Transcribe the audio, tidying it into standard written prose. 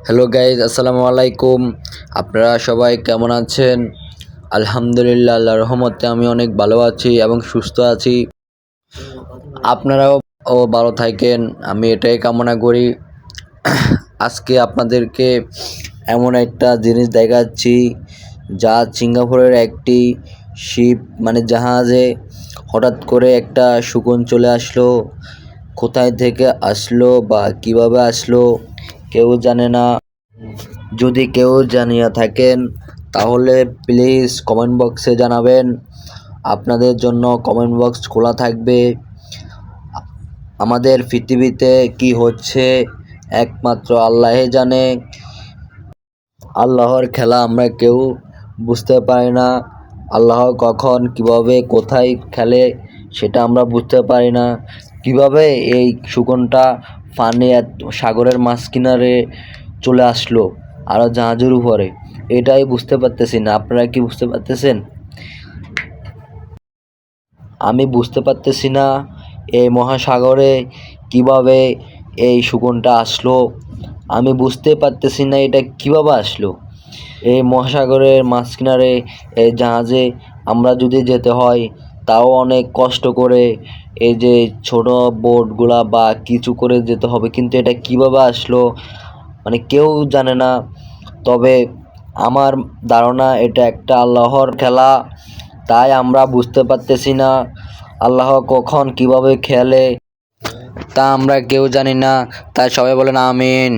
Hello guys, আসসালামু আলাইকুম। আপনারা সবাই কেমন আছেন? আলহামদুলিল্লাহ, আল্লাহর রহমতে আমি অনেক ভালো আছি এবং সুস্থ আছি। আপনারাও ভালো থাকেন, আমি এটাই কামনা করি। আজকে আপনাদেরকে এমন একটা জিনিস দেখাচ্ছি যা সিঙ্গাপুরের একটি শিপ জাহাজে হঠাৎ করে একটা শকুন চলে আসলো। কোথায় থেকে আসলো বা কিভাবে আসলো কেউ জানে না। যদি কেউ জানিয়ে থাকেন তাহলে প্লিজ কমেন্ট বক্সে জানাবেন। আপনাদের জন্য কমেন্ট বক্স খোলা থাকবে। আমাদের পৃথিবীতে কি হচ্ছে একমাত্র আল্লাহই জানে। আল্লাহর খেলা আমরা কেউ বুঝতে পারি না। আল্লাহ কখন কিভাবে কোথায় খেলে সেটা আমরা বুঝতে পারি না। কিভাবে এই শকুনটা সাগরের মাঝখানে চলে আসলো আরও জাহাজের উপরে, এটাই বুঝতে পারতেছি না। আপনারা কি বুঝতে পারতেছেন? আমি বুঝতে পারতেছি না এই মহাসাগরে কিভাবে এই শকুনটা আসলো। আমি বুঝতে পারতেছি না এটা কিভাবে আসলো এই মহাসাগরের মাঝখানে। এই জাহাজে আমরা যদি যেতে হয় তাও অনেক কষ্ট করে, এই যে ছোট বোটগুলা বা কিছু করে যেতে হবে, কিন্তু এটা কিভাবে আসলো কেউ জানে না। তবে আমার ধারণা এটা একটা আল্লাহর খেলা, তাই আমরা বুঝতে পারতেছি না আল্লাহ কখন কিভাবে খেলে তা আমরা কেউ জানি না। তাই সবাই বলেন আমিন।